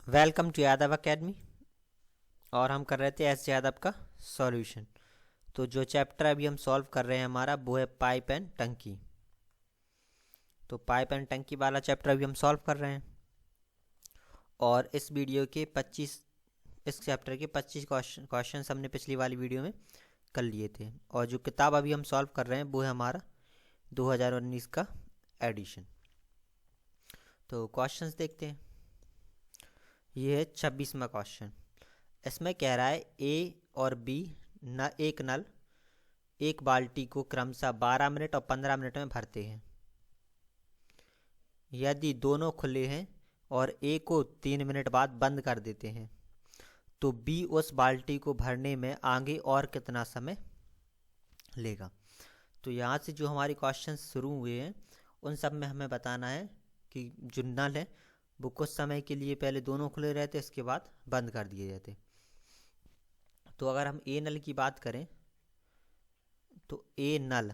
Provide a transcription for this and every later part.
Welcome to Yadav academy. और हम कर रहे थे एस यादव का सॉल्यूशन। तो जो चैप्टर अभी हम सॉल्व कर रहे हैं हमारा वो है पाइप एंड टंकी। तो पाइप एंड टंकी वाला चैप्टर अभी हम सॉल्व कर रहे हैं और इस वीडियो के 25 इस चैप्टर के 25 क्वेश्चन हमने पिछली वाली वीडियो में कर लिए थे। और जो किताब अभी हम सॉल्व कर रहे हैं वो है हमारा 2019 का एडिशन। तो क्वेश्चंस देखते हैं। ये है 26वां क्वेश्चन। इसमें कह रहा है ए और बी एक नल एक बाल्टी को क्रमशः 12 मिनट और 15 मिनट में भरते हैं। यदि दोनों खुले हैं और ए को 3 मिनट बाद बंद कर देते हैं तो बी उस बाल्टी को भरने में आगे और कितना समय लेगा। तो यहाँ से जो हमारे क्वेश्चन शुरू हुए हैं उन सब में हमें बताना है कि जो नल है वो कुछ समय के लिए पहले दोनों खुले रहते, इसके बाद बंद कर दिए जाते। तो अगर हम ए नल की बात करें तो ए नल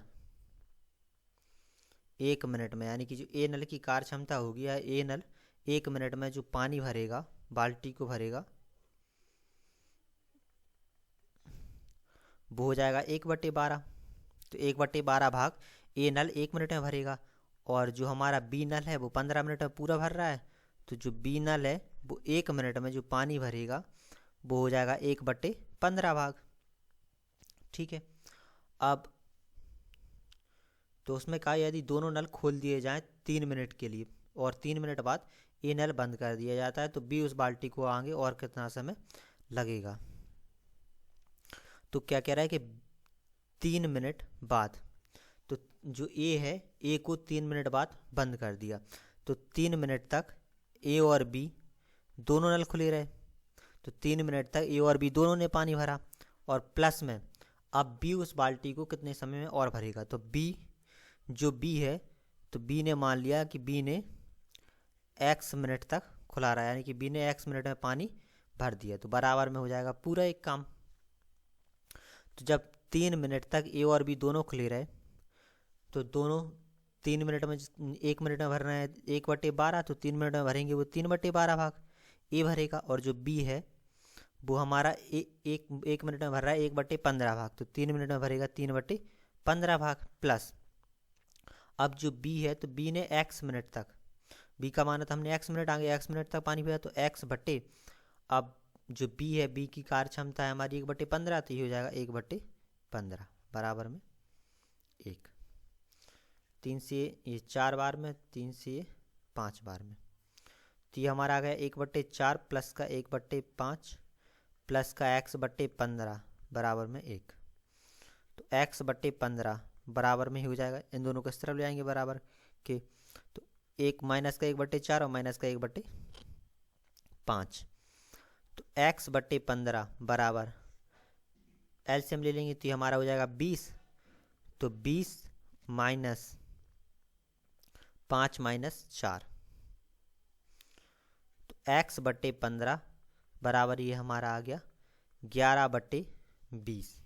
1 मिनट में, यानी कि जो ए नल की कार्य क्षमता होगी या ए नल 1 मिनट में जो पानी भरेगा, बाल्टी को भरेगा, वो हो जाएगा 1/12। तो 1/12 भाग ए नल 1 मिनट में भरेगा और जो हमारा बी नल है वो 15 मिनट में पूरा भर रहा है। तो जो बी नल है वो 1 मिनट में जो पानी भरेगा वो हो जाएगा 1/15 भाग। ठीक है। अब तो उसमें कहा यदि दोनों नल खोल दिए जाएं 3 मिनट के लिए और 3 मिनट बाद ए नल बंद कर दिया जाता है तो बी उस बाल्टी को आगे और कितना समय लगेगा। तो क्या कह रहा है कि 3 मिनट बाद, तो जो ए है ए को 3 मिनट बाद बंद कर दिया तो 3 मिनट तक ए और बी दोनों नल खुले रहे। तो 3 मिनट तक ए और बी दोनों ने पानी भरा और प्लस में अब बी उस बाल्टी को कितने समय में और भरेगा। तो बी जो बी है तो बी ने मान लिया कि बी ने x मिनट तक खुला रहा है, यानी कि बी ने x मिनट में पानी भर दिया। तो बराबर में हो जाएगा पूरा एक काम। तो जब 3 मिनट तक ए और बी दोनों खुले रहे तो दोनों 3 मिनट में 1 मिनट में भरना है 1/12, तो 3 मिनट में भरेंगे वो 3/12 भाग ए भरेगा। और जो बी है वो हमारा एक मिनट में भर रहा है 1/15 भाग, तो 3 मिनट में भरेगा 3/15 भाग। प्लस अब जो बी है तो बी ने x मिनट तक, बी का माना था हमने x मिनट, आगे x मिनट तक पानी पिया तो x बटे, अब जो बी है बी की कार्य क्षमता है हमारी 1/15, तो ये हो जाएगा 1/15 बराबर में 1। 3 से ये 4 बार में, 3 से ये 5 बार में, तो ये हमारा आ गया 1/4 प्लस का 1/5 प्लस का x/15 बराबर में 1। तो x/15 बराबर में ही हो जाएगा, इन दोनों को इस तरफ ले आएंगे बराबर के, तो 1 माइनस का 1/4 और माइनस का 1/5। तो x/15 बराबर एलसीएम ले लेंगे तो ये हमारा हो जाएगा 20। तो 20 माइनस 5 माइनस 4, तो x/15 बराबर ये हमारा आ गया 11/20।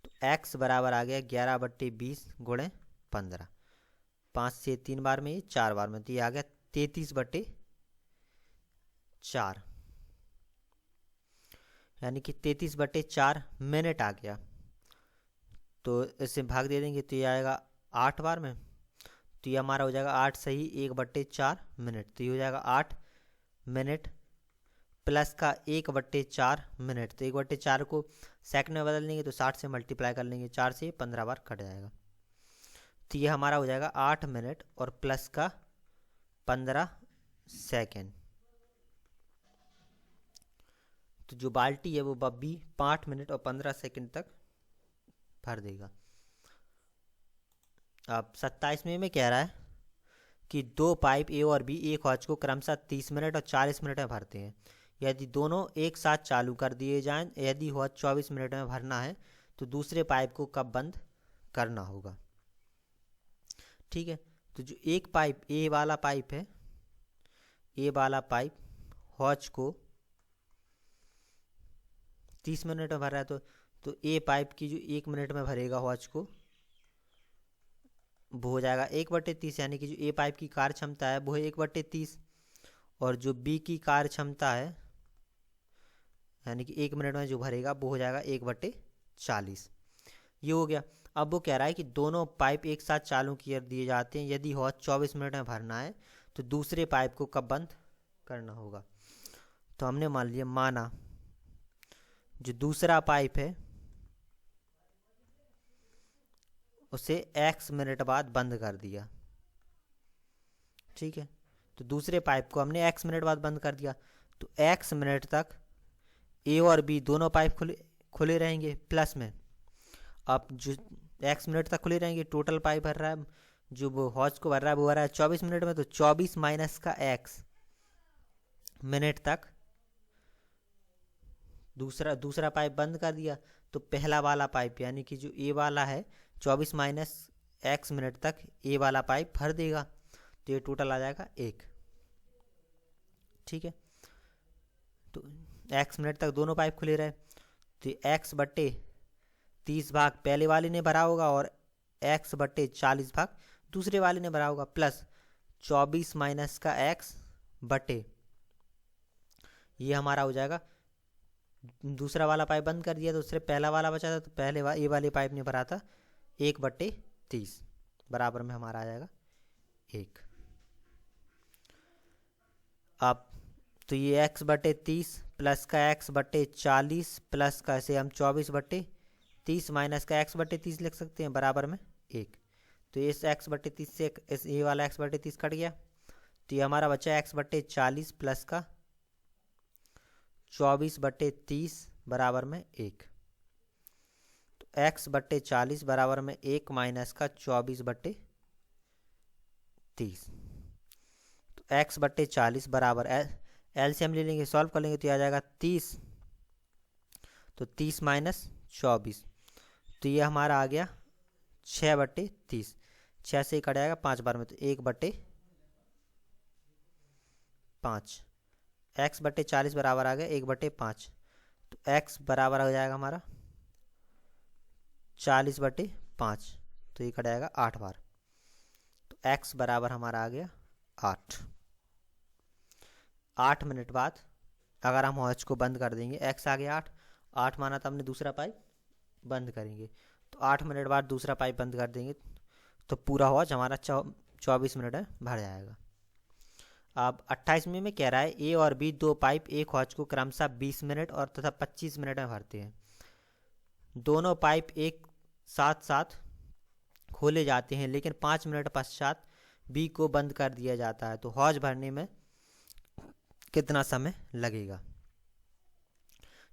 तो x बराबर आ गया 11/20 गुणे 15, 5 से 3 बार में, 4 बार में, तो ये आ गया 33/4, यानी कि 33/4 मिनट आ गया। तो इसे भाग दे देंगे तो ये आएगा 8 बार में, तो ये हमारा हो जाएगा 8 सही 1/4 मिनट, तो ये हो जाएगा 8 मिनट प्लस का 1/4 मिनट, तो 1/4 को सेकंड में बदल देंगे तो 60 से मल्टीप्लाई कर लेंगे, 4 से 15 बार कट जाएगा। तो ये हमारा हो जाएगा 8 मिनट और प्लस का 15 सेकेंड। तो जो बाल्टी है वो बब्बी 5 मिनट और 15 सेकेंड तक भर देगा। अब 27वें में कह रहा है कि 2 पाइप ए और बी एक हौज को क्रमशः 30 मिनट और 40 मिनट में भरते हैं। यदि दोनों एक साथ चालू कर दिए जाएं, यदि हौज 24 मिनट में भरना है तो दूसरे पाइप को कब बंद करना होगा। ठीक है। तो जो एक पाइप ए वाला पाइप है, ए वाला पाइप हौज को 30 मिनट में भर रहा है तो ए पाइप की जो 1 मिनट में भरेगा हौज को वो हो जाएगा 1/30, यानी कि जो ए पाइप की कार्य क्षमता है वो है 1/30 और जो बी की कार्य क्षमता है यानी कि 1 मिनट में जो भरेगा वो हो जाएगा 1/40। ये हो गया। अब वो कह रहा है कि दोनों पाइप एक साथ चालू किए दिए जाते हैं, यदि हौज 24 मिनट में भरना है तो दूसरे पाइप को कब बंद करना होगा। तो हमने माना जो दूसरा पाइप है उसे x मिनट बाद बंद कर दिया। ठीक है, तो दूसरे पाइप को हमने x मिनट बाद बंद कर दिया, तो x मिनट तक ए और बी दोनों पाइप खुले रहेंगे प्लस में। अब जो x मिनट तक खुले रहेंगे, टोटल पाइप भर रहा है, जो वो हौज को भर रहा है वो भर रहा है 24 मिनट में, तो 24 माइनस का x मिनट तक दूसरा पाइप बंद कर दिया। तो पहला वाला पाइप यानी कि जो ए वाला है 24 माइनस x मिनट तक ए वाला पाइप भर देगा, तो ये टोटल आ जाएगा 1। ठीक है, तो x मिनट तक दोनों पाइप खुले रहे, तो x/30 भाग पहले वाले ने भरा होगा और x/40 भाग दूसरे वाले ने भरा होगा, प्लस 24 माइनस का x बटे ये हमारा हो जाएगा। दूसरा वाला पाइप बंद कर दिया तो उससे पहला वाला बचा था, तो पहले ये वाले पाइप ने भरा था 1/30 बराबर में हमारा आ जाएगा 1। अब तो ये x/30 प्लस का x/40 प्लस का ऐसे हम 24/30 माइनस का x/30 लिख सकते हैं बराबर में 1। तो इस x/30 से इस ये वाला x/30 कट गया, तो ये हमारा बचा x/40 प्लस का 24/30 बराबर में 1। तो x/40 बराबर में 1 माइनस का 24/30। तो x/40 बराबर एलसीएम ले लेंगे, सॉल्व कर लेंगे तो आ जाएगा 30। तो 30 माइनस 24, तो ये हमारा आ गया 6/30। 6 से कट जाएगा 5 बार में, तो 1/5। x/40 बराबर आ गया 1/5। तो x बराबर हो जाएगा हमारा 40/5, तो ये कट जाएगा 8 बार। तो x बराबर हमारा आ गया 8। 8 मिनट बाद अगर हम हौज को बंद कर देंगे, x आ गया 8 माना तो हमने दूसरा पाइप बंद करेंगे, तो 8 मिनट बाद दूसरा पाइप बंद कर देंगे तो पूरा हौज हमारा 24 मिनट में भर जाएगा। अब 28वें में कह रहा है ए और बी दो पाइप एक हौज को क्रमशः 20 मिनट और तथा 25 मिनट में भरते हैं। दोनों पाइप एक साथ साथ खोले जाते हैं, लेकिन 5 मिनट पश्चात बी को बंद कर दिया जाता है, तो हौज भरने में कितना समय लगेगा।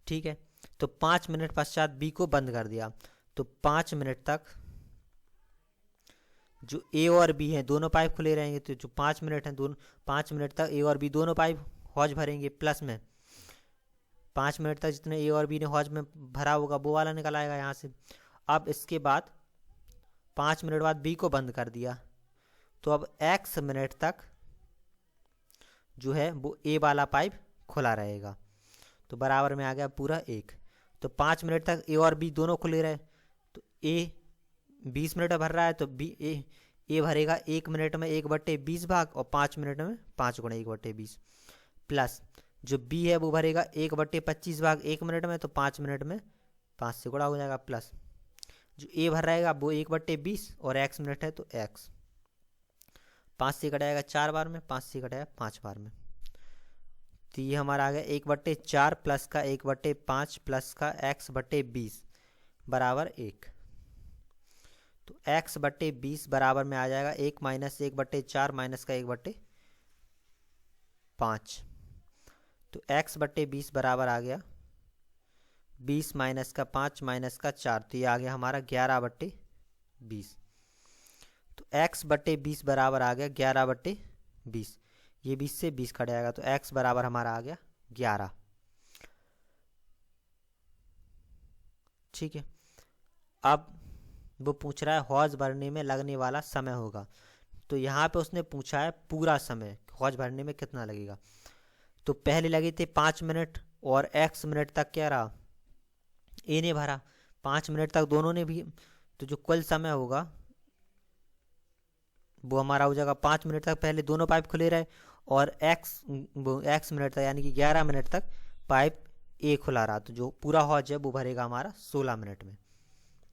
ठीक है, तो 5 मिनट पश्चात बी को बंद कर दिया, तो 5 मिनट तक जो ए और बी हैं दोनों पाइप खुले रहेंगे, तो जो 5 मिनट हैं दोनों 5 मिनट तक ए और बी दोनों पाइप हौज भरेंगे, प्लस में 5 मिनट तक जितने ए और बी ने हौज में भरा होगा वो वाला निकल आएगा यहाँ से। अब इसके बाद 5 मिनट बाद बी को बंद कर दिया, तो अब x मिनट तक जो है वो ए वाला पाइप खुला रहेगा, तो बराबर में आ गया पूरा 1। तो 5 मिनट तक ए और बी दोनों खुले रहे, तो ए 20 मिनट भर रहा है, तो बी ए भरेगा 1 मिनट में 1/20 भाग और 5 मिनट में 5 गुणा 1/20, प्लस जो बी है वो भरेगा 1/25 भाग 1 मिनट में, तो 5 मिनट में 5 से गुणा हो जाएगा, प्लस जो ए भर रहेगा वो 1/20 और x मिनट है तो x 5 से कटाएगा 4 बार में, 5 से कटाएगा 5 बार में, तो ये हमारा आ गया 1/4 प्लस का 1/5 प्लस का x/20 बराबर 1। तो x/20 बराबर में आ जाएगा 1 माइनस 1/4 माइनस का 1/5, तो x/20 बराबर आ गया 20 माइनस का 5 माइनस का 4, तो ये आ गया हमारा 11/20। तो x/20 बराबर आ गया 11/20, ये 20 से 20 कट जाएगा, तो x बराबर हमारा आ गया 11। ठीक है, अब वो पूछ रहा है हौज भरने में लगने वाला समय होगा, तो यहाँ पे उसने पूछा है पूरा समय हौज भरने में कितना लगेगा। तो पहले लगे थे 5 मिनट और x मिनट तक क्या रहा ए ने भरा 5 मिनट तक दोनों ने भी, तो जो कुल समय होगा वो हमारा हो जाएगा 5 मिनट तक पहले दोनों पाइप खुले रहे और एक्स मिनट तक यानी कि 11 मिनट तक पाइप ए खुला रहा, तो जो पूरा हौज है वो भरेगा हमारा 16 मिनट में।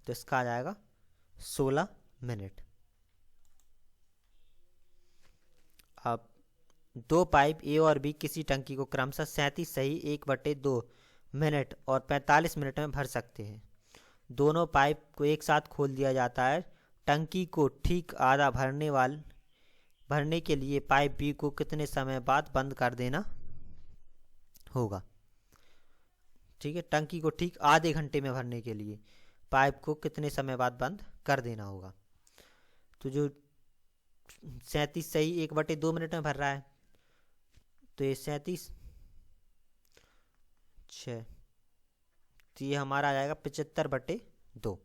तो इसका आ जाएगा 16 मिनट। अब दो पाइप ए और बी किसी टंकी को क्रमशः 37 सही 1/2 मिनट और 45 मिनट में भर सकते हैं। दोनों पाइप को एक साथ खोल दिया जाता है। टंकी को ठीक आधा भरने के लिए पाइप बी को कितने समय बाद बंद कर देना होगा। ठीक है, टंकी को ठीक आधे घंटे में भरने के लिए पाइप को कितने समय बाद बंद कर देना होगा। तो जो 37 सही 1/2 मिनट में भर रहा है, तो ये 37 6, तो ये हमारा आ जाएगा 75/2।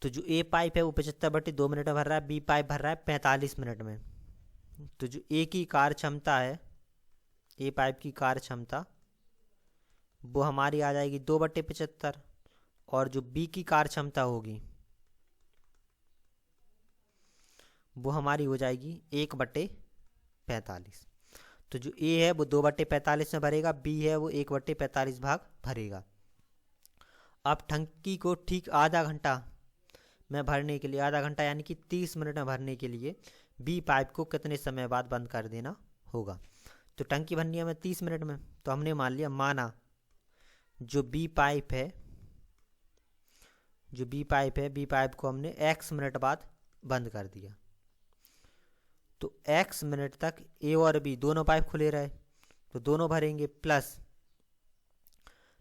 तो जो ए पाइप है वो 75/2 मिनट में भर रहा है, बी पाइप भर रहा है 45 मिनट में। तो जो ए की कार्य क्षमता है, ए पाइप की कार्य क्षमता वो हमारी आ जाएगी 2/75, और जो बी की कार्य क्षमता होगी वो हमारी हो जाएगी 1/45। तो जो ए है वो 2/45 में भरेगा, बी है वो 1/45 भाग भरेगा। अब टंकी को ठीक आधा घंटा में भरने के लिए, आधा घंटा यानी कि 30 मिनट में भरने के लिए बी पाइप को कितने समय बाद बंद कर देना होगा। तो टंकी भरनी है हमें 30 मिनट में, तो हमने माना जो बी पाइप है, बी पाइप को हमने x मिनट बाद बंद कर दिया। तो x मिनट तक ए और बी दोनों पाइप खुले रहे, तो दोनों भरेंगे, प्लस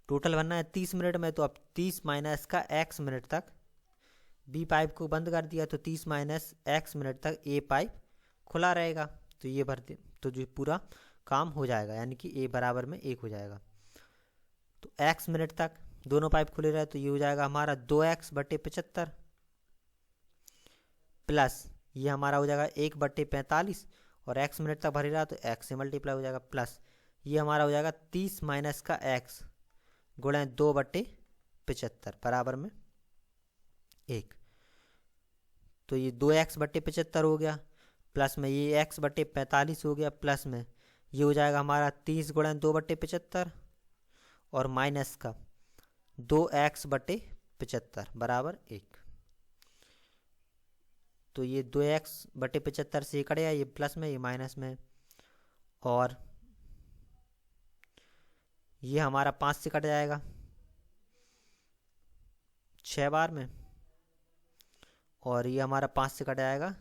टोटल भरना है 30 मिनट में, तो अब 30 माइनस का x मिनट तक बी पाइप को बंद कर दिया, तो 30 माइनस x मिनट तक ए पाइप खुला रहेगा। तो ये भरते, तो जो पूरा काम हो जाएगा, यानी कि ए बराबर में 1 हो जाएगा। तो x मिनट तक दोनों पाइप खुले रहे, तो ये हो जाएगा हमारा 2x/75, प्लस ये हमारा हो जाएगा 1/45, और x मिनट तक भरे रहा तो x से मल्टीप्लाई हो जाएगा, प्लस ये हमारा हो जाएगा 30 माइनस का x गुणा 2/75 बराबर में 1। तो ये 2x/75 हो गया, प्लस में ये x/45 हो गया, प्लस में ये हो जाएगा हमारा 30 गुणा 2/75 और माइनस का 2x/75 बराबर 1। तो ये 2x/75 से कट गया, ये प्लस में ये माइनस में, और ये हमारा 5 से कट जाएगा 6 बार में, और ये हमारा 5 से कट जाएगा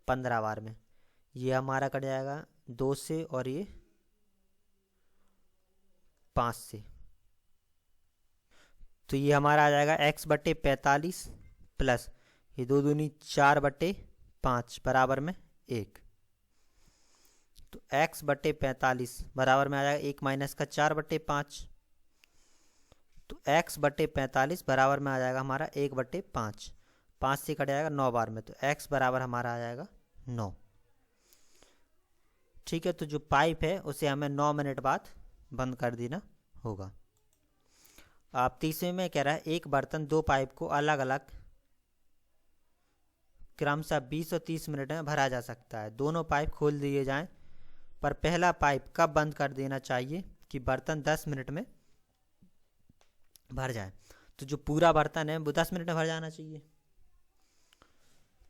15 बार में। ये हमारा कट जाएगा 2 से, और ये 5 से। तो ये हमारा आ जाएगा x/45 प्लस ये 2 दूनी 4/5 बराबर में 1। तो x/45 बराबर में आ जाएगा 1 माइनस का 4/5। तो x/45 बराबर में आ जाएगा हमारा 1/5, 5 से कट जाएगा 9 बार में, तो x बराबर हमारा आ जाएगा 9। ठीक है, तो जो पाइप है उसे हमें 9 मिनट बाद बंद कर देना होगा। आप तीसरे में कह रहा है एक बर्तन दो पाइप को अलग अलग क्रमशः 20 और 30 मिनट में भरा जा सकता है। दोनों पाइप खोल दिए जाएं, पर पहला पाइप कब बंद कर देना चाहिए कि बर्तन 10 मिनट में भर जाए। तो जो पूरा बर्तन है वो 10 मिनट में भर जाना चाहिए।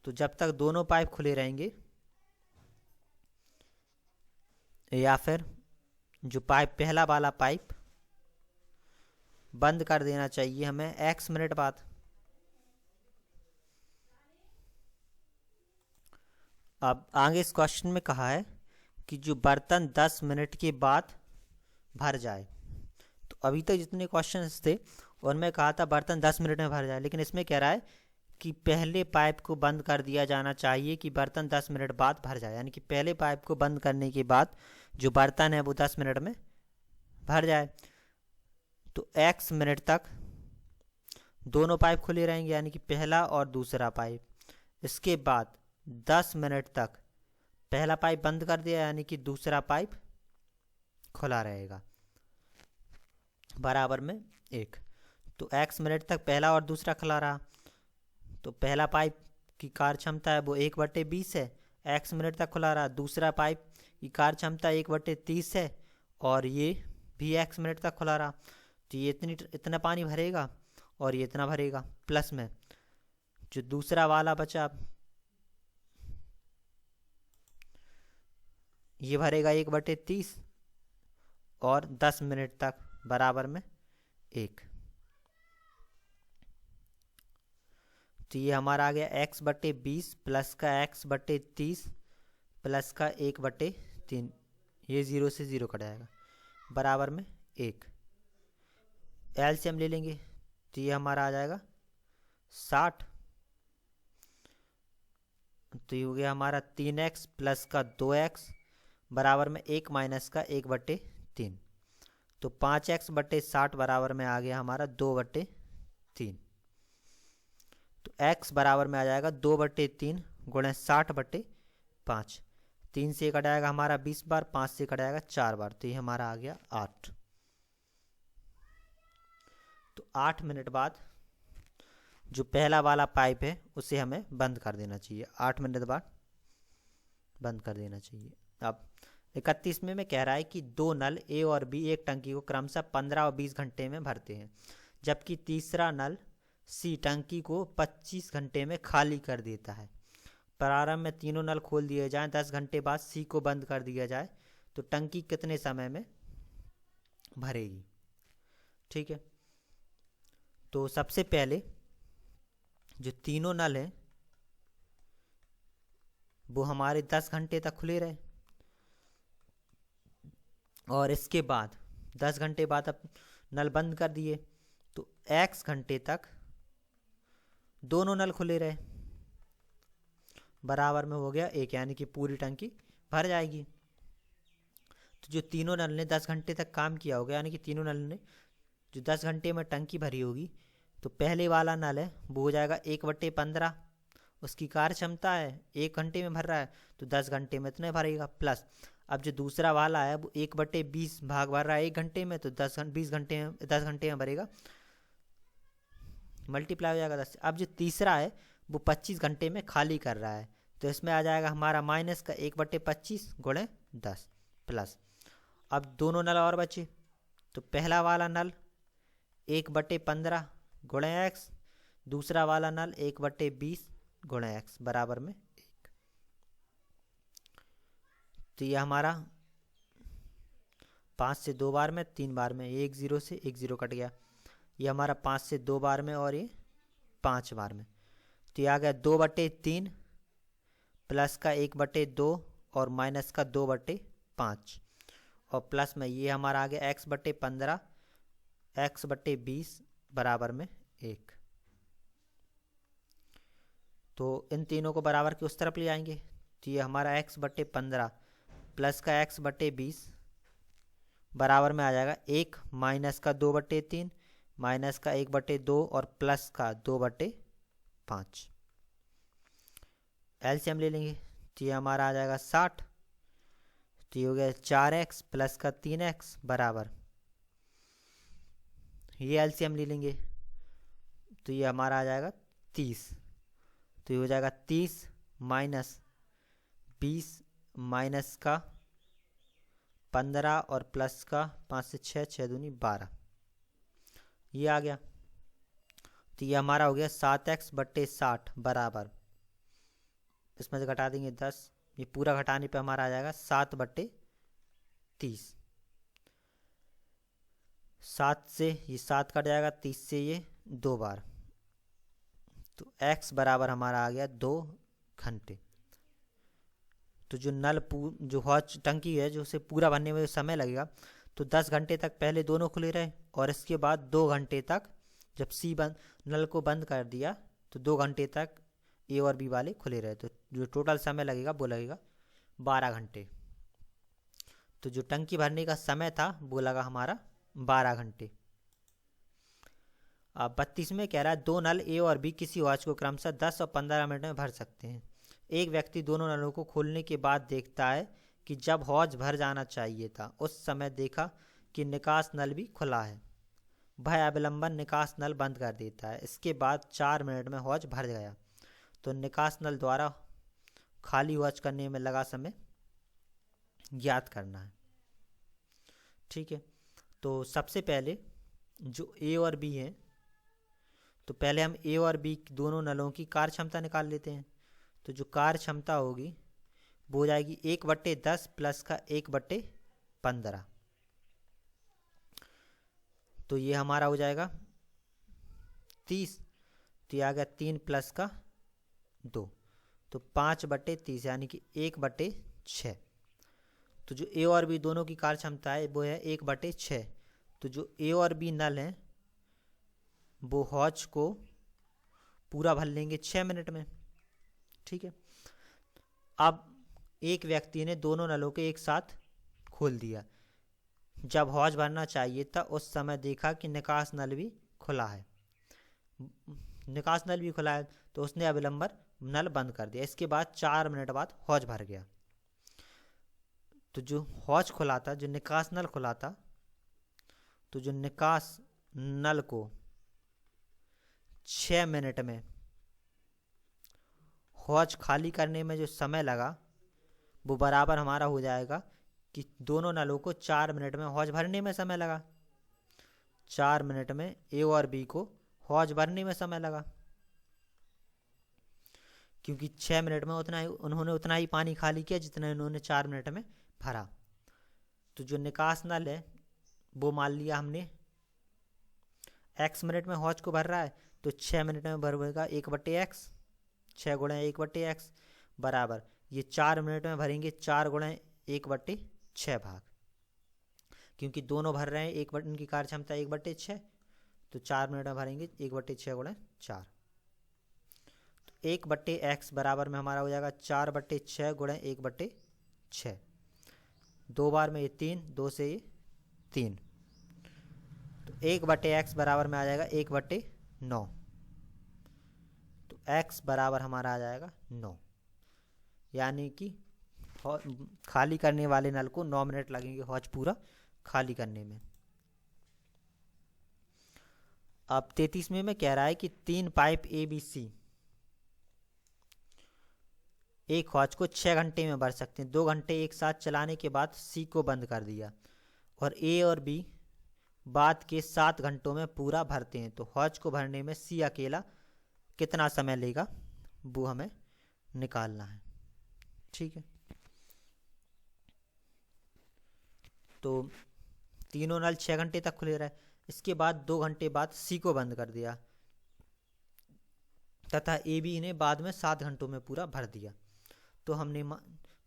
तो जब तक दोनों पाइप खुले रहेंगे, या फिर जो पाइप पहला वाला पाइप बंद कर देना चाहिए हमें x मिनट बाद। अब आगे इस क्वेश्चन में कहा है कि जो बर्तन 10 मिनट के बाद भर जाए। तो अभी तक जितने क्वेश्चंस थे उनमें कहा था बर्तन 10 मिनट में भर जाए, लेकिन इसमें कह रहा है कि पहले पाइप को बंद कर दिया जाना चाहिए कि बर्तन 10 मिनट बाद भर जाए, यानी कि पहले पाइप को बंद करने के बाद जो बर्तन है वो 10 मिनट में भर जाए। तो x मिनट तक दोनों पाइप खुले रहेंगे, यानी कि पहला और दूसरा पाइप। इसके बाद 10 मिनट तक पहला पाइप बंद कर दिया, यानी कि दूसरा पाइप खुला रहेगा बराबर में 1। तो x मिनट तक पहला और दूसरा खुला रहा, तो पहला पाइप की कार्य क्षमता है वो 1/20 है, x मिनट तक खुला रहा। दूसरा पाइप की कार्य क्षमता 1/30 है और ये भी x मिनट तक खुला रहा, तो ये इतना पानी भरेगा और ये इतना भरेगा। प्लस में जो दूसरा वाला बचा ये भरेगा 1/30 और 10 मिनट तक बराबर में 1। तो ये हमारा आ गया x/20 प्लस का x/30 प्लस का 1/3, ये 0 से 0 कट जाएगा बराबर में 1। एलसीएम ले लेंगे तो ये हमारा आ जाएगा 60। तो ये हो गया हमारा 3x प्लस का 2x बराबर में 1 माइनस का 1/3। तो 5x/60 बराबर में आ गया हमारा 2/3। तो x बराबर में आ जाएगा 2/3 गुणे 60/5। 3 से कट जाएगा हमारा 20 बार, 5 से कट जाएगा 4 बार, तो ये हमारा आ गया 8। तो 8 मिनट बाद जो पहला वाला पाइप है उसे हमें बंद कर देना चाहिए। 8 मिनट बाद बंद कर देना चाहिए। अब 31वें में कह रहा है कि 2 नल ए और बी एक टंकी को क्रमशः 15 और 20 घंटे में भरते हैं, जबकि तीसरा नल सी टंकी को 25 घंटे में खाली कर देता है। प्रारंभ में तीनों नल खोल दिए जाएं, 10 घंटे बाद सी को बंद कर दिया जाए तो टंकी कितने समय में भरेगी। ठीक है, तो सबसे पहले जो तीनों नल हैं वो हमारे 10 घंटे तक खुले रहे और इसके बाद 10 घंटे बाद अब नल बंद कर दिए तो x घंटे तक दोनों नल खुले रहे बराबर में हो गया 1, यानी कि पूरी टंकी भर जाएगी। तो जो तीनों नल ने 10 घंटे तक काम किया होगा, यानी कि तीनों नल ने जो 10 घंटे में टंकी भरी होगी, तो पहले वाला नल है वो हो जाएगा 1/15, उसकी कार्य क्षमता है 1 घंटे में भर रहा है तो 10 घंटे में इतने भरेगा। प्लस अब जो दूसरा वाला है वो 1/20 भाग भर रहा है 1 घंटे में, तो 10 घंटे में भरेगा, मल्टीप्लाई हो जाएगा 10। अब जो तीसरा है वो 25 घंटे में खाली कर रहा है, तो इसमें आ जाएगा हमारा माइनस का 1/25 गुणे 10 प्लस। अब दोनों नल और बचे, तो पहला वाला नल 1/15 गुणे x, दूसरा वाला नल 1/20 गुणे x बराबर में 1। तो ये हमारा 5 से 2 बार में, 3 बार में, 1 0 से 1 0 कट गया। ये हमारा 5 से 2 बार में और ये 5 बार में, तो ये आ गया 2/3 प्लस का 1/2 और माइनस का 2/5 और प्लस में ये हमारा आ गया x/15 x/20 बराबर में 1। तो इन तीनों को बराबर के उस तरफ ले आएंगे, तो ये हमारा x/15 प्लस का x/20 बराबर में आ जाएगा 1 माइनस का 2/3 माइनस का 1/2 और प्लस का 2/5। एलसीएम ले लेंगे तो ये हमारा आ जाएगा 60। तो ये हो गया 4x प्लस का 3x बराबर, ये एलसीएम ले लेंगे तो ये हमारा आ जाएगा 30। तो ये हो जाएगा 30 माइनस 20 माइनस का 15 और प्लस का 5 से 6, 6 दूनी 12, ये आ गया। तो ये हमारा हो गया 7x/60 बराबर, इसमें से घटा देंगे 10, ये पूरा घटाने पे हमारा आ जाएगा 7/30। 7 से ये 7 कट जाएगा, 30 से ये 2 बार, तो x बराबर हमारा आ गया 2 घंटे। तो जो नल जो हौच टंकी है जो उसे पूरा भरने में समय लगेगा, तो 10 घंटे तक पहले दोनों खुले रहे और इसके बाद 2 घंटे तक जब सी नल को बंद कर दिया तो 2 घंटे तक ए और बी वाले खुले रहे, तो जो टोटल समय लगेगा वो लगेगा 12 घंटे। तो जो टंकी भरने का समय था वो लगा हमारा 12 घंटे। अब 32 में कह रहा है 2 नल ए और बी किसी वॉच को क्रमशः 10 और 15 मिनट में भर सकते हैं। एक व्यक्ति दोनों नलों को खोलने के बाद देखता है कि जब हौज भर जाना चाहिए था उस समय देखा कि निकास नल भी खुला है। वह अविलंबन निकास नल बंद कर देता है। इसके बाद 4 मिनट में हौज भर गया तो निकास नल द्वारा खाली वॉच करने में लगा समय ज्ञात करना है। ठीक है, तो सबसे पहले जो ए और बी है, तो पहले हम ए और बी दोनों नलों की कार्य क्षमता निकाल लेते हैं। तो जो कार्य क्षमता होगी वो हो जाएगी 1/10 प्लस का 1/15। तो ये हमारा हो जाएगा 30। तो ये आ गया 3 प्लस का 2, तो 5/30 यानी कि 1/6। तो जो ए और बी दोनों की कार्य क्षमता है वो है 1/6। तो जो ए और बी नल हैं वो हौज को पूरा भर लेंगे 6 मिनट में। ठीक है, अब एक व्यक्ति ने दोनों नलों के एक साथ खोल दिया। जब हौज भरना चाहिए था उस समय देखा कि निकास नल भी खुला है, निकास नल भी खुला है, तो उसने अविलंबर नल बंद कर दिया। इसके बाद 4 मिनट बाद हौज भर गया। तो जो हौज खुला था, जो निकास नल खुला था, तो जो निकास नल को 6 मिनट में हौज खाली करने में जो समय लगा वो बराबर हमारा हो जाएगा कि दोनों नलों को 4 मिनट में हौज भरने में समय लगा। 4 मिनट में ए और बी को हौज भरने में समय लगा, क्योंकि 6 मिनट में उन्होंने उतना ही पानी खाली किया जितना इन्होंने 4 मिनट में भरा। तो जो निकास नल है वो मान लिया हमने x मिनट में हौज को भर रहा है, तो 6 मिनट में भरेगा 1/x, 6 गुणा 1/x बराबर ये 4 मिनट में भरेंगे 4 गुणा 1/6 भाग, क्योंकि दोनों भर रहे हैं इनकी कार्य क्षमता 1/6, तो 4 मिनट में भरेंगे 1/6 गुणा 4। तो 1/x बराबर में हमारा हो जाएगा 4/6 गुणा 1/6। 2 बार में ये 3, 2 से ये 3, तो 1/x बराबर में आ जाएगा 1/9। तो x बराबर हमारा आ जाएगा 9, यानी कि खाली करने वाले नल को 9 मिनट लगेंगे हौज पूरा खाली करने में। अब 33वें में कह रहा है कि 3 पाइप ABC एक हौज को 6 घंटे में भर सकते हैं। 2 घंटे एक साथ चलाने के बाद C को बंद कर दिया और A और B बाद के 7 घंटों में पूरा भरते हैं। तो हौज को भरने में C अकेला कितना समय लेगा वो हमें निकालना है। ठीक है, तो तीनों नल 6 घंटे तक खुले रहे। इसके बाद 2 घंटे बाद C को बंद कर दिया तथा AB ने बाद में 7 घंटों में पूरा भर दिया। तो हमने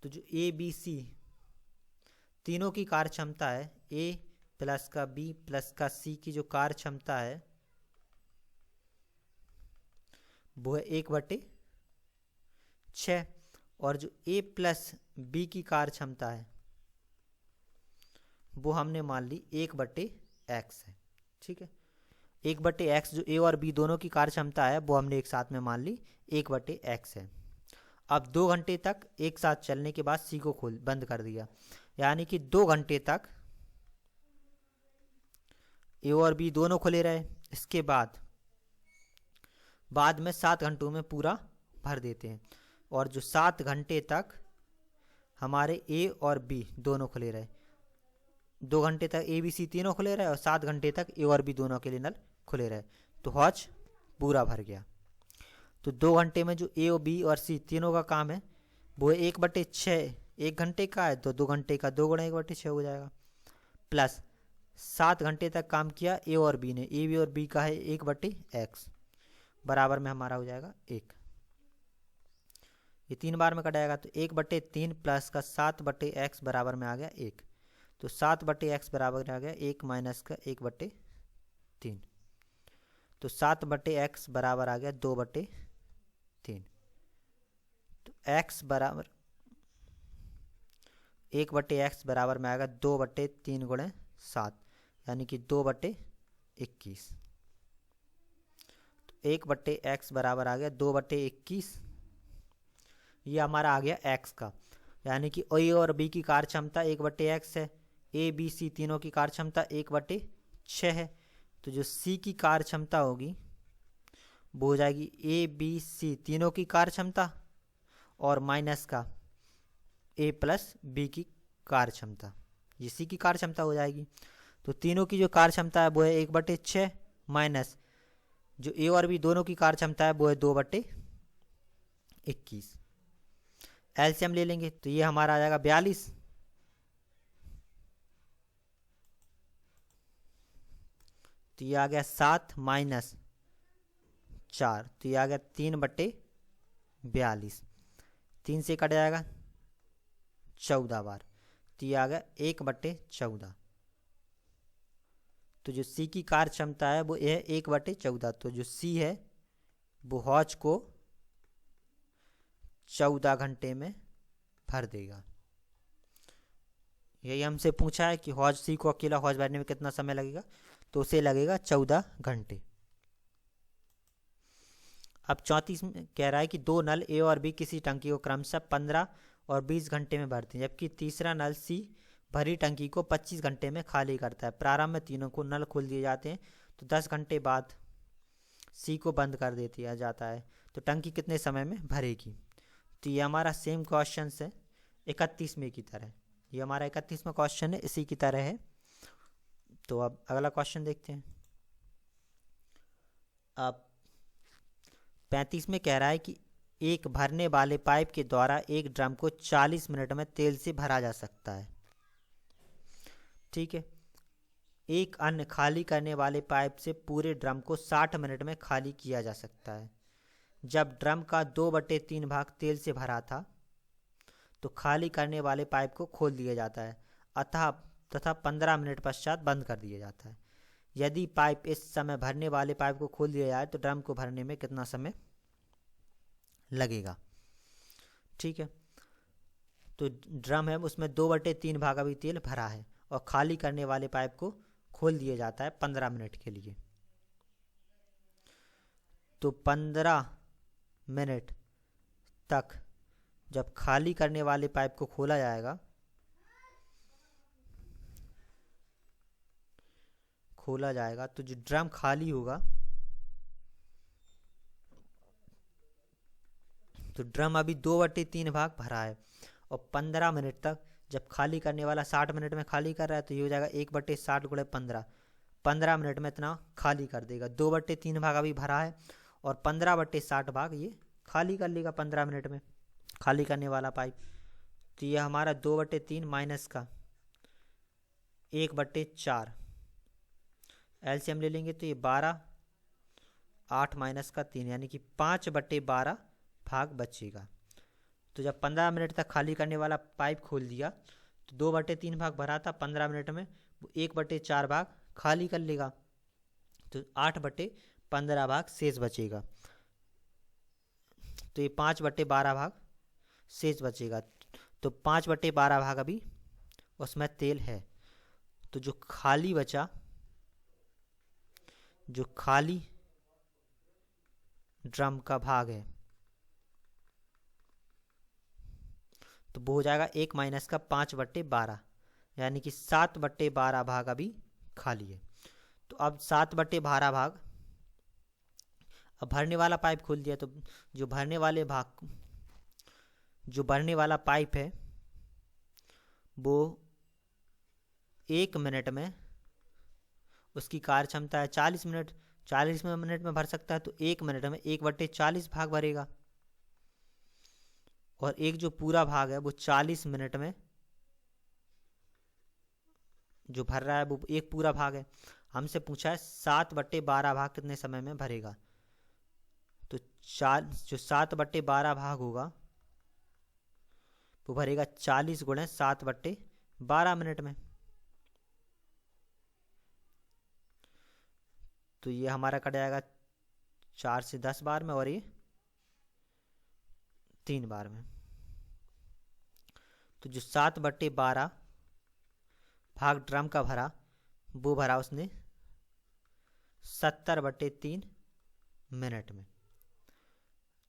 तो जो ABC तीनों की कार्य क्षमता है, A प्लस का B प्लस का C की जो कार्य क्षमता है वो है 1/6, और जो A प्लस B की कार्य क्षमता है वो हमने मान ली 1/x है। ठीक है, 1/x जो A और B दोनों की कार्य क्षमता है वो हमने एक साथ में मान ली 1/x है। अब 2 घंटे तक एक साथ चलने के बाद C को बंद कर दिया, यानी कि 2 घंटे तक A और B दोनों खुले रहे। इसके बाद में 7 घंटों में पूरा भर देते हैं, और जो 7 घंटे तक हमारे A और B दोनों खुले रहे। 2 घंटे तक ABC तीनों खुले रहे और 7 घंटे तक A और B दोनों के लिए नल खुले रहे, तो हौज पूरा भर गया। तो 2 घंटे में जो A और B और C तीनों का काम है वो 1/6 1 घंटे का है, तो 2 घंटे का 2 गुणा 1/6 हो जाएगा, प्लस 7 घंटे तक काम किया A और B ने, A और B का है 1/x बराबर में हमारा हो जाएगा 1। ये 3 बार में कटाएगा तो 1/3 प्लस का 7/x बराबर में आ गया 1। तो 7/x बराबर आ गया 1 माइनस का 1/3, तो 7/x बराबर आ गया 2/3। तो x बराबर 1/x बराबर में आएगा 2/3 गुणे 7, यानी कि 2/21। तो 1/x बराबर आ गया 2/21। ये हमारा आ गया x का, यानी कि A और B की कार्य क्षमता 1/x है, A B C तीनों की कार्य क्षमता 1/6 है। तो जो C की कार्य क्षमता होगी वो हो जाएगी A B C तीनों की कार्य क्षमता, और माइनस का ए प्लस बी की कार्य क्षमता, ये सी की कार्य क्षमता हो जाएगी। तो तीनों की जो कार्य क्षमता है वो है 1/6 माइनस जो ए और बी दोनों की कार्य क्षमता है वो है 2/21। एलसीएम ले लेंगे तो ये हमारा आ जाएगा 42, तो ये आ गया 7 माइनस 4, तो ये आ गया 3/42। 3 से कट जाएगा 14 बार, तो ये आ गया 1/14। तो जो सी की कार्य क्षमता है वो ये है 1/14। तो जो सी है वो हौज को 14 घंटे में भर देगा। यही हमसे पूछा है कि हौज सी को अकेला हौज भरने में कितना समय लगेगा, तो उसे लगेगा 14 घंटे। अब 34 में कह रहा है कि दो नल ए और बी किसी टंकी को क्रमशः 15 और 20 घंटे में भरते हैं, जबकि तीसरा नल सी भरी टंकी को 25 घंटे में खाली करता है। प्रारंभ में तीनों को नल खोल दिए जाते हैं, तो 10 घंटे बाद सी को बंद कर दे दिया जाता है, तो टंकी कितने समय में भरेगी। तो ये हमारा सेम क्वेश्चन है 31वें की तरह, ये हमारा 31वां क्वेश्चन है, इसी की तरह है। तो अब अगला क्वेश्चन देखते हैं। अब 35 में कह रहा है कि एक भरने वाले पाइप के द्वारा एक ड्रम को 40 मिनट में तेल से भरा जा सकता है, ठीक है। एक अन्य खाली करने वाले पाइप से पूरे ड्रम को 60 मिनट में खाली किया जा सकता है। जब ड्रम का 2/3 भाग तेल से भरा था तो खाली करने वाले पाइप को खोल दिया जाता है तथा 15 मिनट पश्चात बंद कर दिया जाता है। यदि पाइप इस समय भरने वाले पाइप को खोल दिया जाए तो ड्रम को भरने में कितना समय लगेगा, ठीक है। तो ड्रम है उसमें 2/3 भाग अभी तेल भरा है और खाली करने वाले पाइप को खोल दिया जाता है 15 मिनट के लिए। तो 15 मिनट तक जब खाली करने वाले पाइप को खोला जाएगा तो जो ड्रम खाली होगा, तो ड्रम अभी 2/3 भाग भरा है और 15 मिनट तक जब खाली करने वाला 60 मिनट में खाली कर रहा है, तो ये हो जाएगा 1/60 × 15, 15 मिनट में इतना खाली कर देगा। 2/3 भाग अभी भरा है और 15/60 भाग ये खाली कर लेगा 15 मिनट में खाली करने वाला पाइप। तो ये हमारा 2/3 माइनस का 1/4, एलसीएम ले लेंगे तो ये 12, 8 माइनस का 3 यानी कि 5/12 भाग बचेगा। तो जब 15 मिनट तक खाली करने वाला पाइप खोल दिया तो 2/3 भाग भरा था, 15 मिनट में वो 1/4 भाग खाली कर लेगा, तो 8/15 भाग शेष बचेगा। तो ये 5/12 भाग शेष बचेगा, तो 5/12 भाग अभी उसमें तेल है। तो जो खाली ड्रम का भाग है तो वो हो जाएगा 1 माइनस का 5/12 यानी कि 7/12 भाग अभी खाली है। तो अब 7/12 भाग, अब भरने वाला पाइप खोल दिया तो जो भरने वाला पाइप है वो 1 मिनट में, उसकी कार्य क्षमता है 40 मिनट, 40 मिनट में भर सकता है, तो 1 मिनट में 1/40 भाग भरेगा और एक जो पूरा भाग है वो 40 मिनट में जो भर रहा है वो एक पूरा भाग है। हमसे पूछा है 7/12 भाग कितने समय में भरेगा, तो जो 7/12 भाग होगा वो भरेगा 40 × 7/12 मिनट में। तो ये हमारा कट जाएगा 4 से 10 बार में और ये 3 बार में। तो जो 7/12 भाग ड्रम का भरा वो भरा उसने 70/3 मिनट में।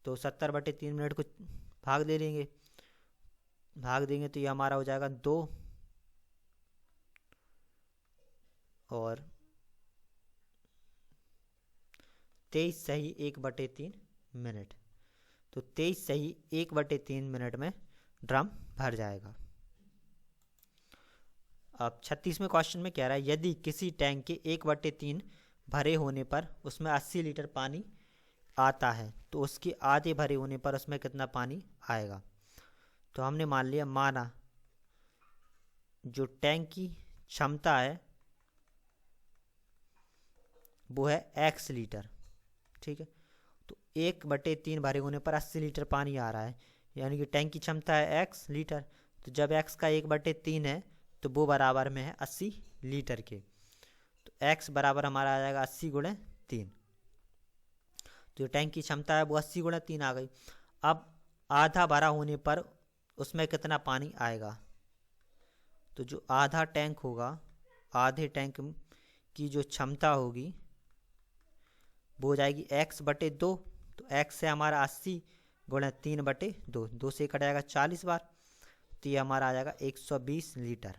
तो 70/3 मिनट को भाग देंगे तो ये हमारा हो जाएगा 2 और 23 सही 1/3 मिनट। तो 23 से ही 1/3 मिनट में ड्रम भर जाएगा। अब 36वें क्वेश्चन में कह रहा है यदि किसी टैंक के 1/3 भरे होने पर उसमें 80 लीटर पानी आता है तो उसके आधे भरे होने पर उसमें कितना पानी आएगा। तो हमने मान लिया, माना जो टैंक की क्षमता है वो है x लीटर, ठीक है। तो 1/3 भरे होने पर 80 लीटर पानी आ रहा है, यानी कि टैंक की क्षमता है x लीटर। तो जब x का 1/3 है तो वो बराबर में है 80 लीटर के। तो x बराबर हमारा आ जाएगा 80 × 3। तो टैंक की क्षमता है वो 80 × 3 आ गई। अब आधा भरा होने पर उसमें कितना पानी आएगा। तो जो आधा टैंक होगा, आधे टैंक की जो क्षमता होगी वो हो जाएगी x/2। तो x से हमारा 80 × 3/2, 2 से कट जाएगा 40 बार। तो ये हमारा आ जाएगा 120 लीटर,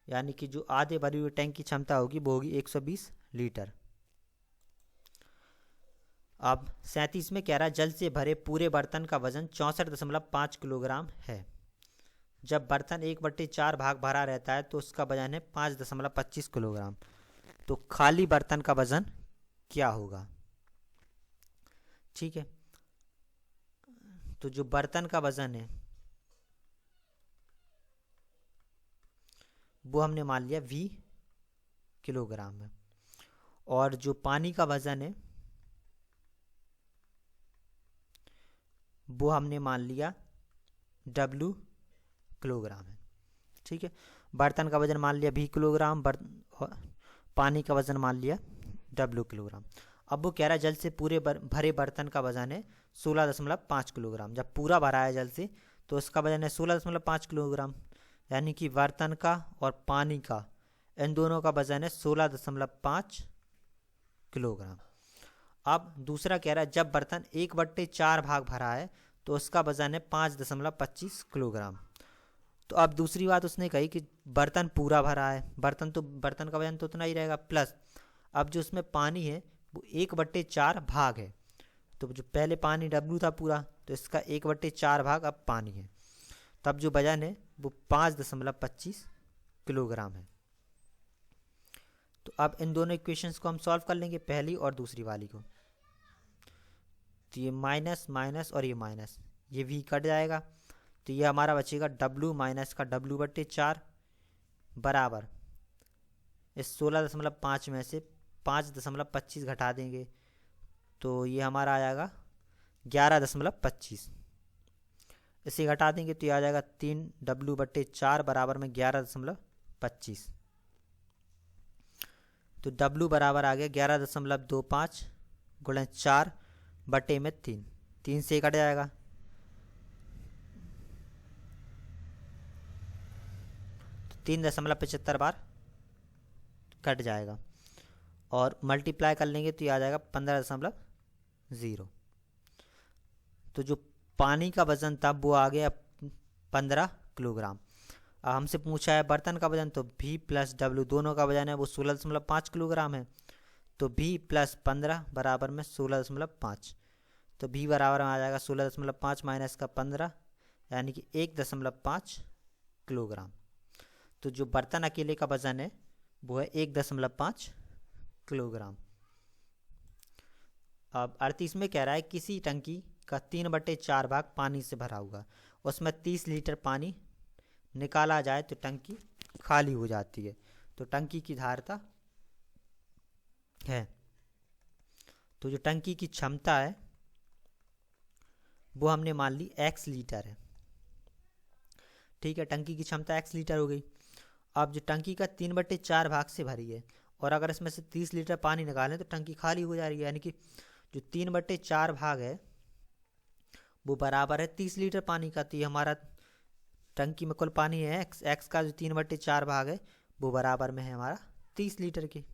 यानी कि जो आधे भरी हुई टैंक की क्षमता होगी वो होगी 120 लीटर। अब 37 में कह रहा है जल से भरे पूरे बर्तन का वजन 64.5 किलोग्राम है। जब बर्तन 1/4 भाग भरा रहता है तो उसका वजन है 5.25 किलोग्राम। तो खाली बर्तन का वजन क्या होगा, ठीक है। तो जो बर्तन का वजन है वो हमने मान लिया 20 किलोग्राम है, और जो पानी का वजन है वो हमने मान लिया W किलोग्राम है, ठीक है। बर्तन का वजन मान लिया 20 किलोग्राम, पानी का वजन मान लिया W किलोग्राम। अब वो कह रहा है जल से पूरे भरे बर्तन का वजन है 16.5 किलोग्राम। जब पूरा भरा है जल से तो उसका वजन है 16.5 किलोग्राम, यानी कि बर्तन का और पानी का, इन दोनों का वजन है 16.5 किलोग्राम। अब दूसरा कह रहा है जब बर्तन 1/4 भाग भरा है तो उसका वजन है 5.25 किलोग्राम। तो अब दूसरी बात उसने कही कि बर्तन पूरा भरा है, बर्तन का वजन तो उतना ही रहेगा, प्लस अब जो उसमें पानी है वो 1/4 भाग है। तो जो पहले पानी W था पूरा, तो इसका 1/4 भाग अब पानी है, तब जो वजन है वो 5.25 किलोग्राम है। तो अब इन दोनों इक्वेशंस को हम सॉल्व कर लेंगे, पहली और दूसरी वाली को। तो ये माइनस माइनस और ये माइनस, ये v कट जाएगा। तो ये हमारा बचेगा W माइनस का W/4 बराबर इस 16.5 में से 5.25 घटा देंगे तो ये हमारा आ जाएगा 11.25। इसे घटा देंगे तो ये आ जाएगा 3W/4 बराबर में 11.25। तो W बराबर आ गया 11.25 × 4/3, 3 से कट जाएगा। तो 3.75 बार कट जाएगा, और मल्टीप्लाई कर लेंगे तो ये आ जाएगा 15.0। तो जो पानी का वजन था वो आ गया 15 किलोग्राम। अब हमसे पूछा है बर्तन का वजन, तो V + W दोनों का वजन है वो 16.5 किलोग्राम है। तो V + 15 बराबर में 16.5। तो V बराबर में आ जाएगा 16.5 माइनस का 15, यानी कि 1.5 किलोग्राम। तो जो बर्तन अकेले का वजन है वो है 1.5 किलोग्राम। अब 38 में कह रहा है किसी टंकी का 3/4 भाग पानी से भरा हुआ, उसमें 30 लीटर पानी निकाला जाए तो टंकी खाली हो जाती है। तो टंकी की धारता है, तो जो टंकी की क्षमता है वो हमने मान ली x लीटर है, ठीक है। टंकी की क्षमता x लीटर हो गई। अब जो टंकी का 3/4 भाग से भरी है और अगर इसमें से 30 लीटर पानी निकालें तो टंकी खाली हो जा रही है, यानी कि जो 3/4 भाग है वो बराबर है 30 लीटर पानी का। तो ये हमारा टंकी में कुल पानी है x का जो 3/4 भाग है वो बराबर में है हमारा 30 लीटर के।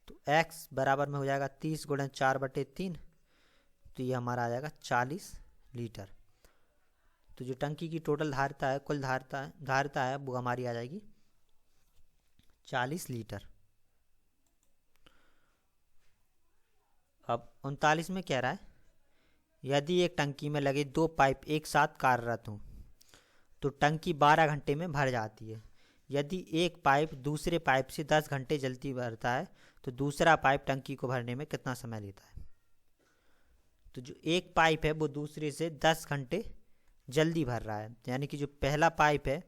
तो x बराबर में हो जाएगा 30 × 4/3, तो ये हमारा आ जाएगा 40 लीटर। तो जो टंकी की टोटल धारिता है, कुल धारिता है वो हमारी आ जाएगी 40 लीटर। अब 39 में कह रहा है यदि एक टंकी में लगे 2 पाइप एक साथ कार्यरत हों तो टंकी 12 घंटे में भर जाती है। यदि एक पाइप दूसरे पाइप से 10 घंटे जल्दी भरता है तो दूसरा पाइप टंकी को भरने में कितना समय लेता है। तो जो एक पाइप है वो दूसरे से 10 घंटे जल्दी भर रहा है, यानी कि जो पहला पाइप है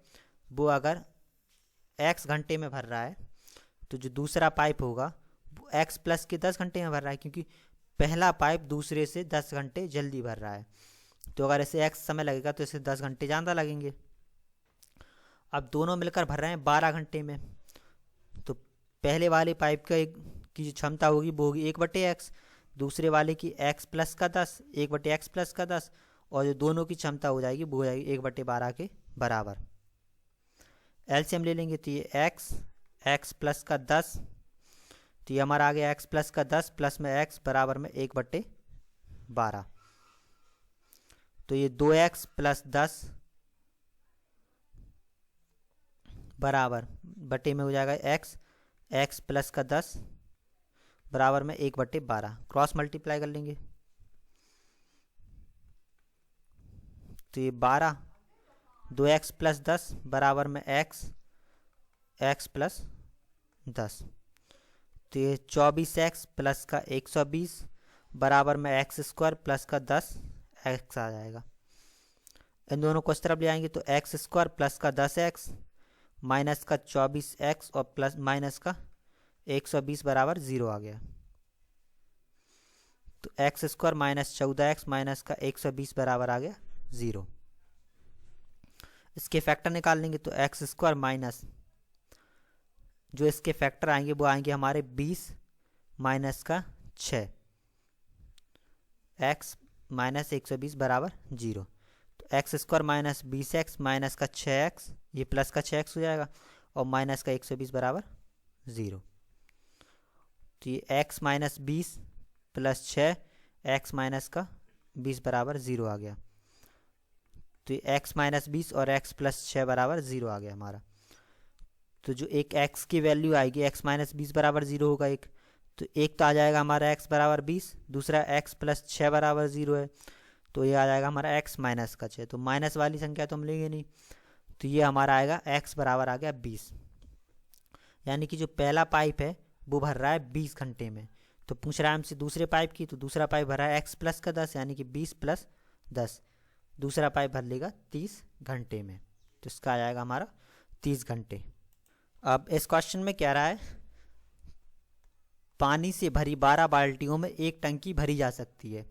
वो अगर x घंटे में भर रहा है तो जो दूसरा पाइप होगा वो x प्लस के 10 घंटे में भर रहा है, क्योंकि पहला पाइप दूसरे से 10 घंटे जल्दी भर रहा है। तो अगर इसे x समय लगेगा तो इसे 10 घंटे ज़्यादा लगेंगे। अब दोनों मिलकर भर रहे हैं 12 घंटे में, तो पहले वाले पाइप की जो क्षमता होगी वो होगी 1/x, दूसरे वाले की x प्लस का 10, 1/x प्लस का 10, और जो दोनों की क्षमता हो जाएगी वो हो जाएगी 1/12 के बराबर। एलसीएम ले लेंगे तो ये x प्लस का 10, तो ये हमारा आ गया x प्लस का 10 प्लस में x बराबर में 1/12। तो ये 2x प्लस 10 बराबर बटे में हो जाएगा x प्लस का 10 बराबर में 1/12। क्रॉस मल्टीप्लाई कर लेंगे तो ये 12, 2x प्लस 10 बराबर में x प्लस 10, तो ये 24x प्लस का 120 बराबर में x स्क्वायर प्लस का 10x आ जाएगा। इन दोनों को इस तरफ ले आएंगे तो x स्क्वायर प्लस का 10x माइनस का 24x और प्लस माइनस का 120 बराबर 0 आ गया। तो x square minus 14x minus का 120 बराबर आ गया 0। इसके फैक्टर निकाल लेंगे तो x स्क्वायर माइनस जो इसके फैक्टर आएंगे वो आएंगे हमारे 20 माइनस का 6, x माइनस 120 बराबर 0। तो x square minus 20x minus का 6x, ये प्लस का 6x हो जाएगा, और माइनस का 120 बराबर 0। तो ये x minus 20 plus 6 x minus का 20 बराबर 0 आ गया। तो ये x माइनस 20 और x प्लस 6 बराबर 0 आ गया हमारा। तो जो एक x की वैल्यू आएगी x माइनस 20 बराबर 0 होगा एक, तो एक तो आ जाएगा हमारा x बराबर 20, दूसरा x प्लस 6 बराबर 0 है, तो ये आ जाएगा हमारा x माइनस का 6। तो माइनस वाली संख्या तो हम लेंगे नहीं, तो ये हमारा आएगा x बराबर आ गया 20, यानी कि जो पहला पाइप है वो भर रहा है 20 घंटे में। तो पूछ रहा है हमसे दूसरे पाइप की, तो दूसरा पाइप भर रहा है x प्लस का 10 यानी कि 20 प्लस 10, दूसरा पाइप भर लेगा 30 घंटे में, तो इसका आ जाएगा हमारा 30 घंटे। अब इस क्वेश्चन में क्या रहा है, पानी से भरी 12 बाल्टियों में एक टंकी भरी जा सकती है,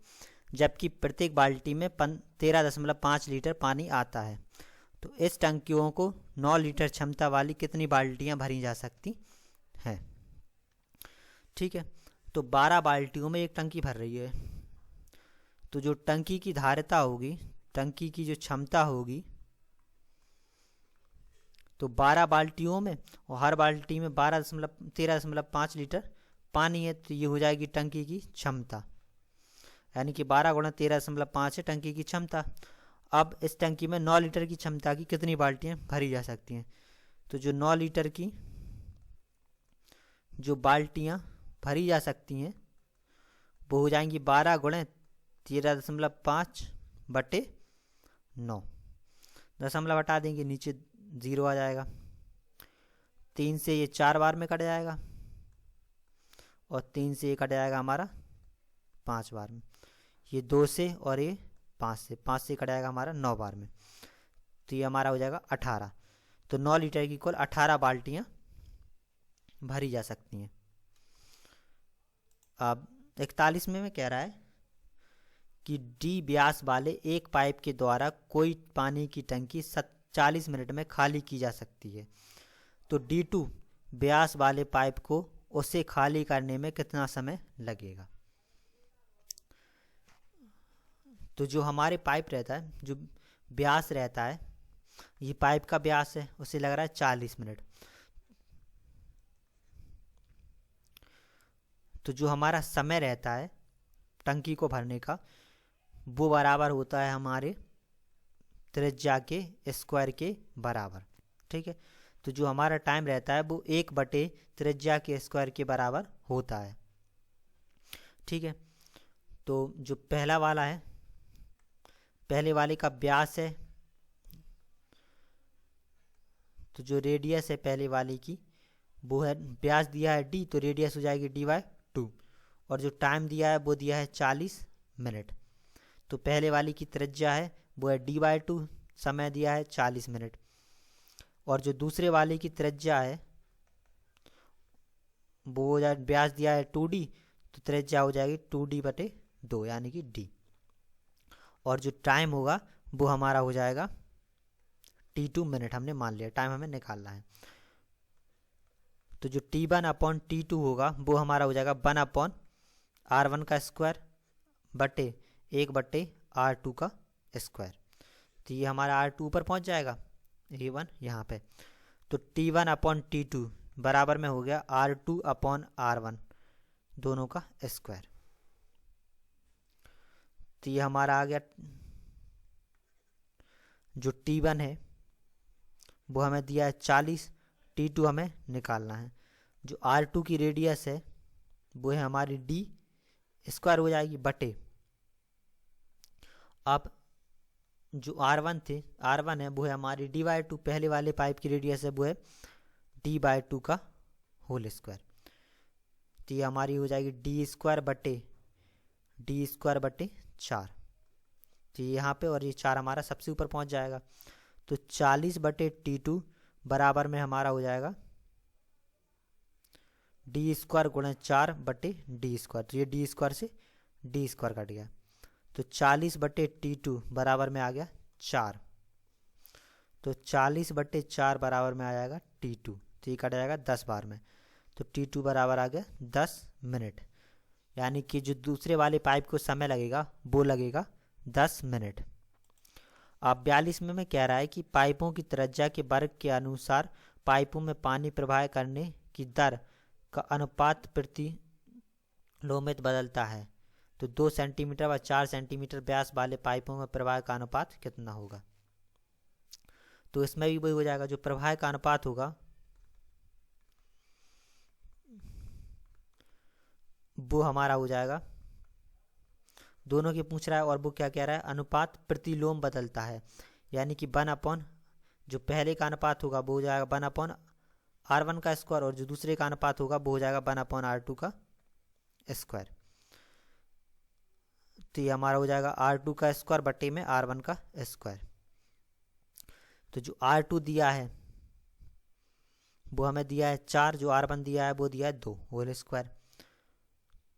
जबकि प्रत्येक बाल्टी में 13.5 लीटर पानी आता है। तो इस टंकियों को 9 लीटर क्षमता वाली कितनी बाल्टियां भरी जा सकती हैं। ठीक है, तो 12 बाल्टियों में एक टंकी भर रही है, तो जो टंकी की धारिता होगी, टंकी की जो क्षमता होगी, तो 12 बाल्टियों में और हर बाल्टी में 13.5 लीटर पानी है, तो ये हो जाएगी टंकी की क्षमता, यानी कि 12 गुणा 13.5 है टंकी की क्षमता। अब इस टंकी में 9 लीटर की क्षमता की कितनी बाल्टियां भरी जा सकती हैं। तो जो 9 लीटर की जो बाल्टियां भरी जा सकती हैं वो हो जाएंगी 12 गुणे 13.5 बटे 9, दशमलव हटा देंगे नीचे 0 आ जाएगा, 3 से ये 4 बार में कट जाएगा और 3 से ये कट जाएगा हमारा 5 बार में, ये 2 से और ये 5 से कट जाएगा हमारा 9 बार में, तो ये हमारा हो जाएगा 18। तो 9 लीटर की कुल 18 बाल्टियां भरी जा सकती हैं। अब 41 में कह रहा है कि डी व्यास वाले एक पाइप के द्वारा कोई पानी की टंकी 40 मिनट में खाली की जा सकती है, तो D2 व्यास वाले पाइप को उसे खाली करने में कितना समय लगेगा। तो जो हमारे पाइप रहता है, जो व्यास रहता है, ये पाइप का व्यास है, उसे लग रहा है 40 मिनट। तो जो हमारा समय रहता है टंकी को भरने का वो बराबर होता है हमारे त्रिज्या के स्क्वायर के बराबर। ठीक है, तो जो हमारा टाइम रहता है वो 1 बटे त्रिज्या के स्क्वायर के बराबर होता है। ठीक है, तो जो पहला वाला है पहले वाले का व्यास है, तो जो रेडियस है पहले वाले की वो है, व्यास दिया है d, तो रेडियस हो जाएगी d/2, और जो टाइम दिया है वो दिया है 40 मिनट। तो पहले वाली की त्रिज्या है वो है d/2, समय दिया है 40 मिनट, और जो दूसरे वाले की त्रिज्या है वो हो जाए, व्यास दिया है 2d, तो त्रिज्या हो जाएगी 2d/2 यानी कि d, और जो टाइम होगा वो हमारा हो जाएगा t2 मिनट, हमने मान लिया, टाइम हमें निकालना है। तो जो t1/t2 होगा वो हमारा हो जाएगा 1/r1 का स्क्वायर बटे 1/r2 का स्क्वायर। तो ये हमारा r2 ऊपर पहुंच जाएगा, a1 यहाँ पे। तो t1/t2 बराबर में हो गया r2/r1 दोनों का स्क्वायर। तो ये हमारा आ गया, जो t1 है वो हमें दिया है 40, t2 हमें निकालना है। जो r2 की रेडियस है वो है हमारी d² हो जाएगी बटे, अब जो r1 है वो है हमारी d/2, पहले वाले पाइप की रेडियस है वो है d/2 का होल स्क्वायर। तो ये हमारी हो जाएगी d² बटे 4। तो ये यहाँ पे, और ये 4 हमारा सबसे ऊपर पहुँच जाएगा। तो 40/t2 बराबर में हमारा हो जाएगा d² गुणा 4/d²। तो ये d² से d² कट गया, तो 40/t2 बराबर में आ गया 4। तो 40/4 बराबर में आ जाएगा t2, तो ये कट जाएगा 10 बार में, तो t2 बराबर आ गया 10 मिनट, यानी कि जो दूसरे वाले पाइप को समय लगेगा वो लगेगा 10 मिनट। अब 42 में कह रहा है कि पाइपों की त्रिज्या के वर्ग के अनुसार पाइपों में पानी प्रवाह करने की दर का अनुपात प्रतिलोमित बदलता है। तो 2 सेंटीमीटर व 4 सेंटीमीटर व्यास वाले पाइपों में प्रवाह का अनुपात कितना होगा। तो इसमें भी वही हो जाएगा, जो प्रवाह का अनुपात होगा वो हमारा हो जाएगा, दोनों की पूछ रहा है, और वो क्या कह रहा है, अनुपात प्रतिलोम बदलता है, यानी कि 1/, जो पहले का अनुपात होगा वो हो जाएगा 1/r1 का स्क्वायर, और जो दूसरे का अनुपात होगा वो हो जाएगा 1/r2 का स्क्वायर। तो ये हमारा हो जाएगा r2 का स्क्वायर बटे में r1 का स्क्वायर। तो जो r2 दिया है वो हमें दिया है 4, जो r1 दिया है वो दिया है 2 होल स्क्वायर।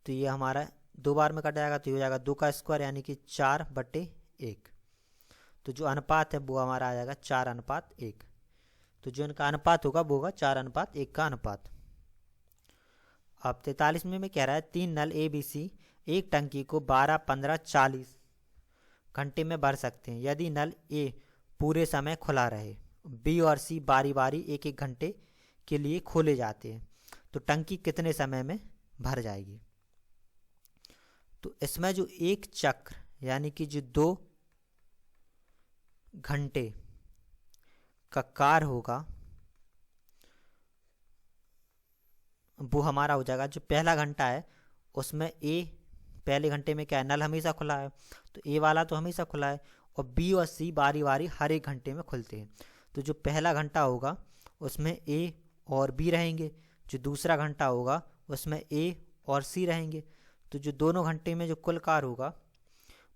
तो ये हमारा 2 बार में कट जाएगा, तो ये हो जाएगा 2 का स्क्वायर यानी कि 4/1। तो जो अनुपात है वो हमारा आ जाएगा 4:1। तो जो इनका अनुपात होगा वो होगा 4:1 का अनुपात। अब 43 में कह रहा है 3 नल ABC एक टंकी को 12, 15, 40 घंटे में भर सकते हैं यदि नल A पूरे समय खुला रहे, B और C बारी बारी 1-1 घंटे के लिए खोले जाते हैं, तो टंकी कितने समय में भर जाएगी। तो इसमें जो एक चक्र यानी कि जो 2 घंटे का कार्य होगा वो हमारा हो जाएगा, जो पहला घंटा है उसमें A पहले घंटे में क्या है, नल हमेशा खुला है, तो A वाला तो हमेशा खुला है, और B और C बारी बारी हर एक घंटे में खुलते हैं। तो जो पहला घंटा होगा उसमें A और B रहेंगे, जो दूसरा घंटा होगा उसमें A और C रहेंगे। तो जो दोनों घंटे में जो कुल कार्य होगा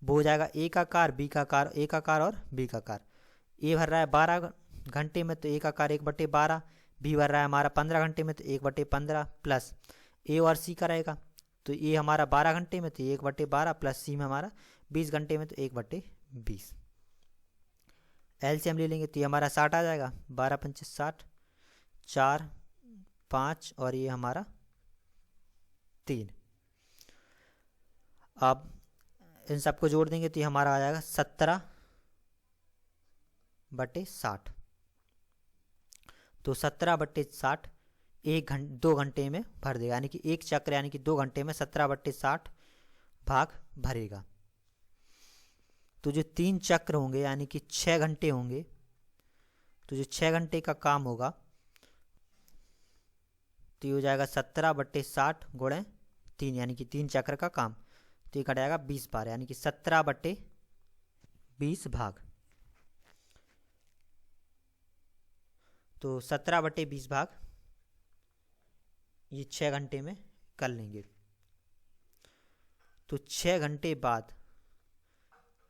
वो हो जाएगा A का कार्य, B का कार्य, A का कार्य और B का कार्य। A भर रहा है 12 घंटे में, तो A का कार्य 1/12, B भर रहा है हमारा 15 घंटे में, तो 1/15 प्लस A और C का रहेगा, तो A हमारा 12 घंटे में, तो 1/12 प्लस C में हमारा 20 घंटे में, तो 1/20। एलसीएम ले लेंगे तो ये हमारा 60 आ जाएगा, 12 पंचे 60, 4 5 और ये हमारा 3। अब इन सबको जोड़ देंगे तो ये हमारा आ जाएगा 17/60। तो 17/60 2 घंटे में भर देगा, यानी कि एक चक्र यानी कि 2 घंटे में 17/60 भाग भरेगा। तो जो 3 चक्र होंगे यानी कि 6 घंटे होंगे, तो जो 6 घंटे का काम होगा तो ये हो जाएगा 17/60 गुणे 3, यानी कि 3 चक्र का काम, तो ये कट जाएगा 20 बार, यानी कि 17/20 20 भाग, तो 17/20 भाग ये 6 घंटे में कर लेंगे। तो 6 घंटे बाद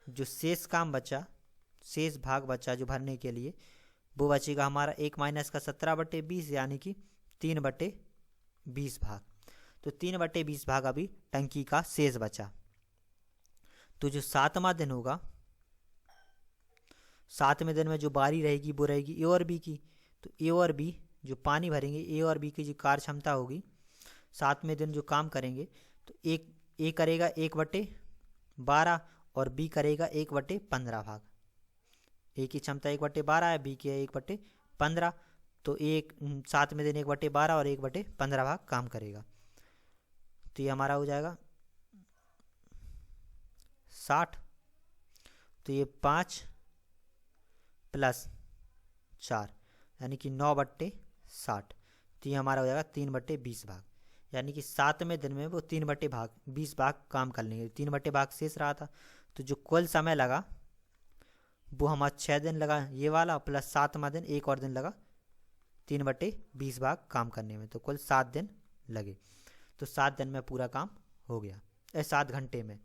जो शेष काम बचा, शेष भाग बचा जो भरने के लिए, वो बचेगा हमारा 1 माइनस का 17/20 यानी कि 3/20 भाग। तो 3/20 भाग अभी टंकी का शेष बचा। तो जो 7वां दिन होगा, 7वें दिन में जो बारी रहेगी वो रहेगी ए और बी की। तो ए और बी जो पानी भरेंगे, ए और बी की जो कार्य क्षमता होगी 7वें दिन जो काम करेंगे, तो ए करेगा 1/12 और बी करेगा 1/15 भाग। ए की क्षमता 1/12 है, बी की है 1/15। तो 7वें दिन 1/12 और 1/15 भाग काम करेगा। तो ये हमारा हो जाएगा 60। तो ये 5 + 4 यानी कि 9/60। तो ये हमारा हो जाएगा 3/20 भाग, यानी कि 7वें दिन में वो 3/20 भाग काम कर लेंगे। 3 भाग शेष रहा था, तो जो कुल समय लगा वो हमारा 6 दिन लगा ये वाला, प्लस 7वां दिन 1 और दिन लगा 3/20 भाग काम करने में, तो कुल 7 दिन लगे। तो 7 दिन में पूरा काम हो गया, 7 घंटे में।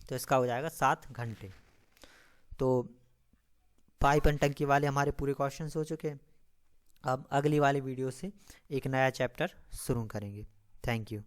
तो इसका हो जाएगा 7 घंटे। तो पाइप एंड टंकी वाले हमारे पूरे क्वेश्चन हो चुके हैं। अब अगली वाली वीडियो से एक नया चैप्टर शुरू करेंगे। Thank you.